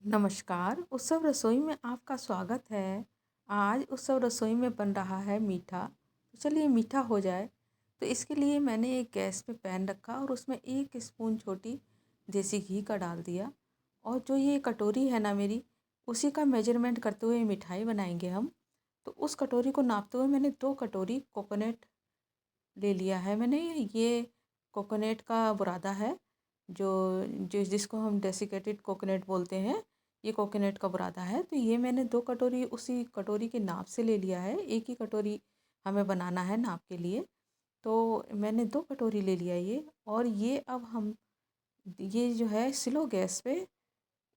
नमस्कार, उत्सव रसोई में आपका स्वागत है। आज उत्सव रसोई में बन रहा है मीठा। तो चलिए मीठा हो जाए। तो इसके लिए मैंने एक गैस पे पैन रखा और उसमें 1 स्पून छोटी देसी घी का डाल दिया। और जो ये कटोरी है ना मेरी, उसी का मेजरमेंट करते हुए मिठाई बनाएंगे हम। तो उस कटोरी को नापते हुए मैंने 2 कटोरी कोकोनट ले लिया है मैंने। ये कोकोनट का बुरादा है, जो जिसको हम डेसिकेटेड कोकोनट बोलते हैं। ये कोकोनट का बुरादा है। तो ये मैंने 2 कटोरी उसी कटोरी के नाप से ले लिया है। एक ही कटोरी हमें बनाना है नाप के लिए। तो मैंने 2 कटोरी ले लिया ये। और ये अब हम ये जो है स्लो गैस पे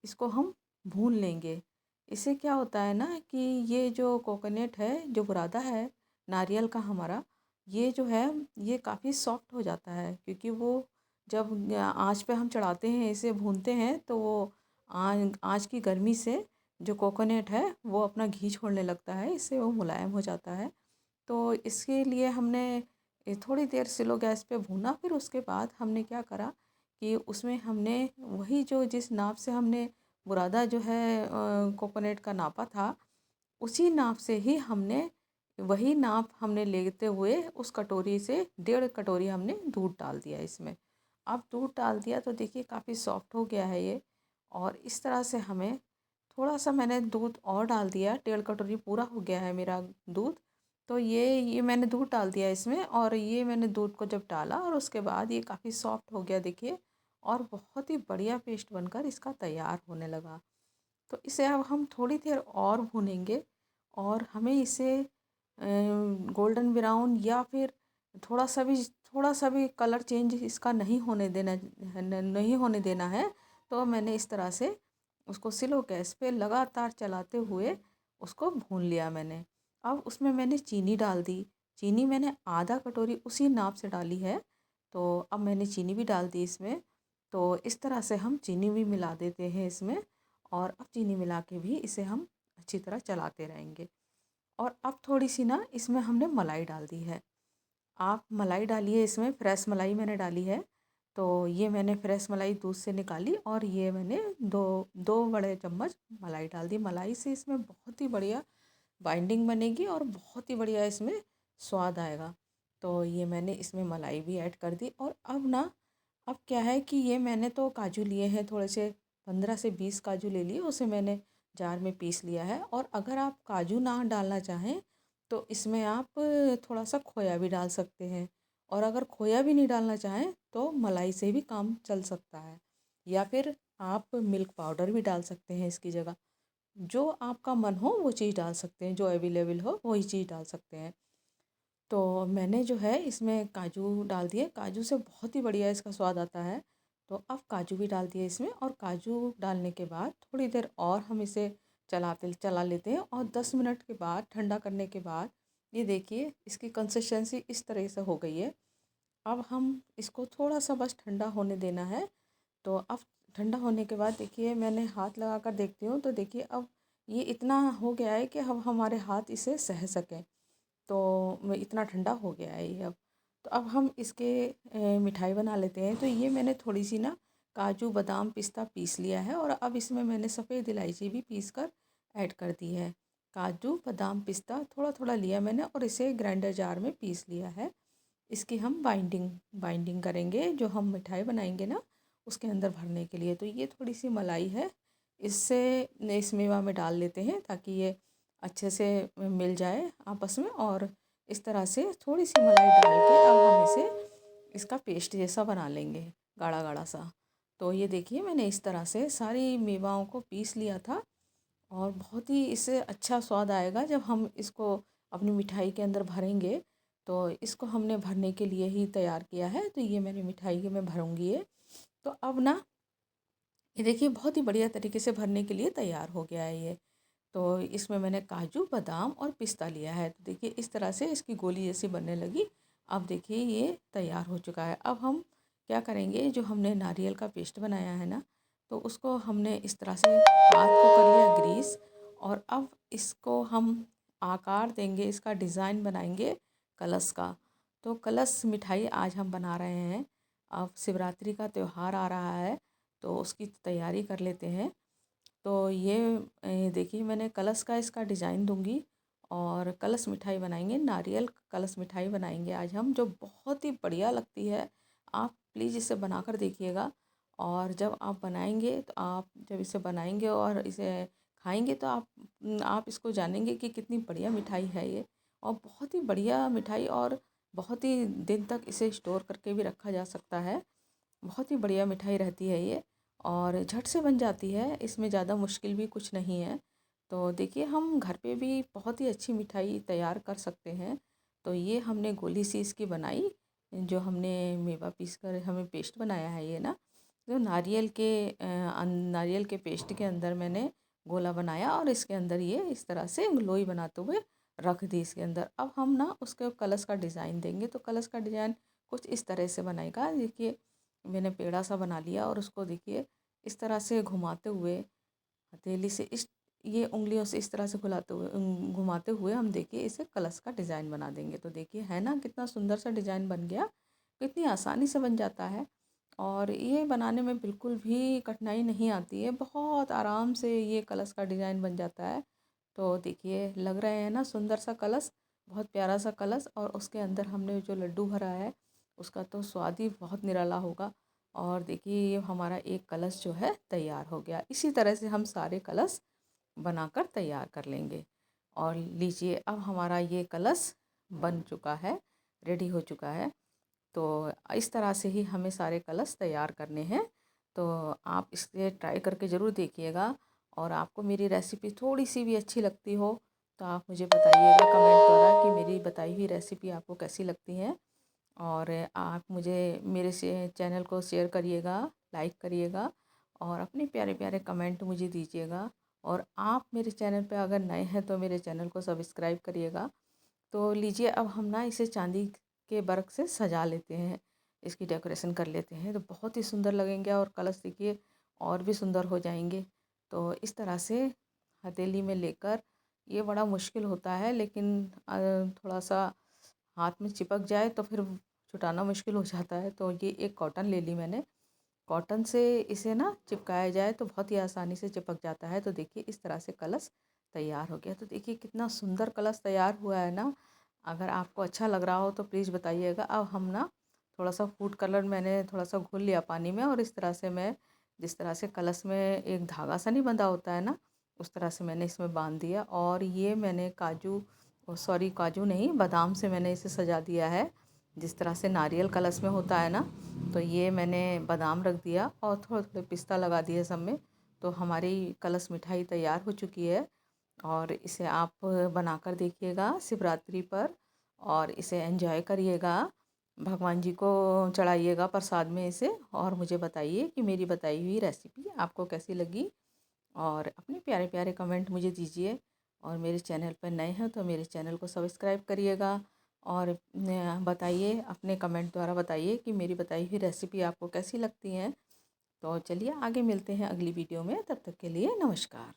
इसको हम भून लेंगे। इससे क्या होता है ना कि ये जो कोकोनट है, जो बुरादा है नारियल का हमारा, ये जो है ये काफ़ी सॉफ्ट हो जाता है, क्योंकि वो जब आँच पे हम चढ़ाते हैं, इसे भूनते हैं, तो वो आँच की गर्मी से जो कोकोनट है वो अपना घी छोड़ने लगता है, इससे वो मुलायम हो जाता है। तो इसके लिए हमने थोड़ी देर स्लो गैस पे भूना। फिर उसके बाद हमने क्या करा कि उसमें हमने वही जो जिस नाप से हमने बुरादा जो है कोकोनट का नापा था, उसी नाप से ही हमने वही नाप हमने लेते हुए उस कटोरी से 1.5 कटोरी हमने दूध डाल दिया इसमें। अब दूध डाल दिया तो देखिए काफ़ी सॉफ्ट हो गया है ये। और इस तरह से हमें थोड़ा सा मैंने दूध और डाल दिया, 1.5 कटोरी पूरा हो गया है मेरा दूध। तो ये मैंने दूध डाल दिया इसमें। और ये मैंने दूध को जब डाला और उसके बाद ये काफ़ी सॉफ्ट हो गया देखिए। और बहुत ही बढ़िया पेस्ट बनकर इसका तैयार होने लगा। तो इसे अब हम थोड़ी देर और भूनेंगे। और हमें इसे गोल्डन ब्राउन या फिर थोड़ा सा भी कलर चेंज इसका नहीं होने देना है। तो मैंने इस तरह से उसको स्लो गैस पे लगातार चलाते हुए उसको भून लिया मैंने। अब उसमें मैंने चीनी डाल दी। चीनी मैंने आधा कटोरी उसी नाप से डाली है। तो अब मैंने चीनी भी डाल दी इसमें। तो इस तरह से हम चीनी भी मिला देते हैं इसमें। और अब चीनी मिला के भी इसे हम अच्छी तरह चलाते रहेंगे। और अब थोड़ी सी ना इसमें हमने मलाई डाल दी है। आप मलाई डालिए इसमें, फ्रेश मलाई मैंने डाली है। तो ये मैंने फ्रेश मलाई दूध से निकाली और ये मैंने दो 2 बड़े चम्मच मलाई डाल दी। मलाई से इसमें बहुत ही बढ़िया बाइंडिंग बनेगी और बहुत ही बढ़िया इसमें स्वाद आएगा। तो ये मैंने इसमें मलाई भी ऐड कर दी। और अब क्या है कि ये मैंने तो काजू लिए हैं थोड़े से, 15 से 20 काजू ले लिए, उसे मैंने जार में पीस लिया है। और अगर आप काजू ना डालना चाहें तो इसमें आप थोड़ा सा खोया भी डाल सकते हैं। और अगर खोया भी नहीं डालना चाहें तो मलाई से भी काम चल सकता है। या फिर आप मिल्क पाउडर भी डाल सकते हैं इसकी जगह। जो आपका मन हो वो चीज़ डाल सकते हैं, जो अवेलेबल हो वही चीज़ डाल सकते हैं। तो मैंने जो है इसमें काजू डाल दिए। काजू से बहुत ही बढ़िया इसका स्वाद आता है। तो अब काजू भी डाल दिए इसमें। और काजू डालने के बाद थोड़ी देर और हम इसे चला लेते हैं। और 10 मिनट के बाद, ठंडा करने के बाद, ये देखिए इसकी कंसिस्टेंसी इस तरह से हो गई है। अब हम इसको थोड़ा सा बस ठंडा होने देना है। तो अब ठंडा होने के बाद देखिए मैंने हाथ लगा कर देखती हूँ, तो देखिए अब ये इतना हो गया है कि अब हमारे हाथ इसे सह सकें। तो इतना ठंडा हो गया है ये अब। तो अब हम इसके मिठाई बना लेते हैं। तो ये मैंने थोड़ी सी ना काजू बादाम पिस्ता पीस लिया है। और अब इसमें मैंने सफ़ेद इलायची भी पीस कर ऐड कर दी है। काजू बादाम पिस्ता थोड़ा थोड़ा लिया मैंने और इसे ग्राइंडर जार में पीस लिया है। इसकी हम बाइंडिंग करेंगे, जो हम मिठाई बनाएंगे ना उसके अंदर भरने के लिए। तो ये थोड़ी सी मलाई है, इससे इस मेवा में डाल लेते हैं ताकि ये अच्छे से मिल जाए आपस में। और इस तरह से थोड़ी सी मलाई डाल के अब हम इसे इसका पेस्ट जैसा बना लेंगे, गाढ़ा गाढ़ा सा। तो ये देखिए मैंने इस तरह से सारी मेवाओं को पीस लिया था। और बहुत ही इससे अच्छा स्वाद आएगा जब हम इसको अपनी मिठाई के अंदर भरेंगे। तो इसको हमने भरने के लिए ही तैयार किया है। तो ये मैंने मिठाई के में भरूँगी ये। तो अब ना ये देखिए बहुत ही बढ़िया तरीके से भरने के लिए तैयार हो गया है ये। तो इसमें मैंने काजू बादाम और पिस्ता लिया है। तो देखिए इस तरह से इसकी गोली जैसी बनने लगी। अब देखिए ये तैयार हो चुका है। अब हम क्या करेंगे, जो हमने नारियल का पेस्ट बनाया है ना, तो उसको हमने इस तरह से हाथ को कर लिया ग्रीस। और अब इसको हम आकार देंगे, इसका डिज़ाइन बनाएंगे कलश का। तो कलश मिठाई आज हम बना रहे हैं। अब शिवरात्रि का त्यौहार आ रहा है, तो उसकी तैयारी कर लेते हैं। तो ये देखिए मैंने कलश का इसका डिज़ाइन दूंगी और कलश मिठाई बनाएंगे, नारियल कलश मिठाई बनाएंगे आज हम, जो बहुत ही बढ़िया लगती है। आप प्लीज़ इसे बनाकर देखिएगा। और जब आप बनाएंगे तो आप जब इसे बनाएंगे और इसे खाएंगे तो आप इसको जानेंगे कि कितनी बढ़िया मिठाई है ये। और बहुत ही बढ़िया मिठाई, और बहुत ही दिन तक इसे स्टोर करके भी रखा जा सकता है। बहुत ही बढ़िया मिठाई रहती है ये, और झट से बन जाती है, इसमें ज़्यादा मुश्किल भी कुछ नहीं है। तो देखिए हम घर पे भी बहुत ही अच्छी मिठाई तैयार कर सकते हैं। तो ये हमने गोली सी इसकी बनाई, जो हमने मेवा पीस कर हमें पेस्ट बनाया है ये ना, तो नारियल के पेस्ट के अंदर मैंने गोला बनाया और इसके अंदर ये इस तरह से लोई बनाते हुए रख दी इसके अंदर। अब हम ना उसके कलश का डिज़ाइन देंगे, तो कलश का डिज़ाइन कुछ इस तरह से बनेगा। देखिए मैंने पेड़ा सा बना लिया और उसको देखिए इस तरह से घुमाते हुए हथेली से इस ये उंगलियों से इस तरह से घुमाते हुए हम देखिए इसे कलश का डिज़ाइन बना देंगे। तो देखिए है ना कितना सुंदर सा डिज़ाइन बन गया, कितनी आसानी से बन जाता है। और ये बनाने में बिल्कुल भी कठिनाई नहीं आती है, बहुत आराम से ये कलश का डिज़ाइन बन जाता है। तो देखिए लग रहे हैं ना सुंदर सा कलश, बहुत प्यारा सा कलश, और उसके अंदर हमने जो लड्डू भरा है उसका तो स्वाद ही बहुत निराला होगा। और देखिए ये हमारा एक कलश जो है तैयार हो गया। इसी तरह से हम सारे कलश बनाकर तैयार कर लेंगे। और लीजिए अब हमारा ये कलश बन चुका है, रेडी हो चुका है। तो इस तरह से ही हमें सारे कलश तैयार करने हैं। तो आप इसे ट्राई करके ज़रूर देखिएगा। और आपको मेरी रेसिपी थोड़ी सी भी अच्छी लगती हो तो आप मुझे बताइएगा कमेंट द्वारा कि मेरी बताई हुई रेसिपी आपको कैसी लगती है। और आप मुझे मेरे से चैनल को शेयर करिएगा, लाइक करिएगा, और अपने प्यारे प्यारे कमेंट मुझे दीजिएगा। और आप मेरे चैनल पे अगर नए हैं तो मेरे चैनल को सब्सक्राइब करिएगा। तो लीजिए अब हम ना इसे चांदी के वर्क से सजा लेते हैं, इसकी डेकोरेशन कर लेते हैं, तो बहुत ही सुंदर लगेंगे और कलश देखिए और भी सुंदर हो जाएंगे। तो इस तरह से हथेली में लेकर, ये बड़ा मुश्किल होता है लेकिन थोड़ा सा हाथ में चिपक जाए तो फिर छुटाना मुश्किल हो जाता है। तो ये एक कॉटन ले ली मैंने, कॉटन से इसे ना चिपकाया जाए तो बहुत ही आसानी से चिपक जाता है। तो देखिए इस तरह से कलश तैयार हो गया। तो देखिए कितना सुंदर कलश तैयार हुआ है ना। अगर आपको अच्छा लग रहा हो तो प्लीज़ बताइएगा। अब हम ना थोड़ा सा फूड कलर मैंने थोड़ा सा घोल लिया पानी में, और इस तरह से मैं जिस तरह से कलश में एक धागा सा नहीं बंधा होता है ना, उस तरह से मैंने इसमें बांध दिया। और ये मैंने काजू नहीं, बादाम से मैंने इसे सजा दिया है, जिस तरह से नारियल कलश में होता है ना। तो ये मैंने बादाम रख दिया और थोड़े थोड़े पिस्ता लगा दिए सब में। तो हमारी कलश मिठाई तैयार हो चुकी है। और इसे आप बनाकर देखिएगा शिवरात्रि पर, और इसे एंजॉय करिएगा, भगवान जी को चढ़ाइएगा प्रसाद में इसे, और मुझे बताइए कि मेरी बताई हुई रेसिपी आपको कैसी लगी। और अपने प्यारे प्यारे कमेंट मुझे दीजिए। और मेरे चैनल पर नए हैं तो मेरे चैनल को सब्सक्राइब करिएगा। और बताइए, अपने कमेंट द्वारा बताइए कि मेरी बताई हुई रेसिपी आपको कैसी लगती हैं। तो चलिए आगे मिलते हैं अगली वीडियो में, तब तक के लिए नमस्कार।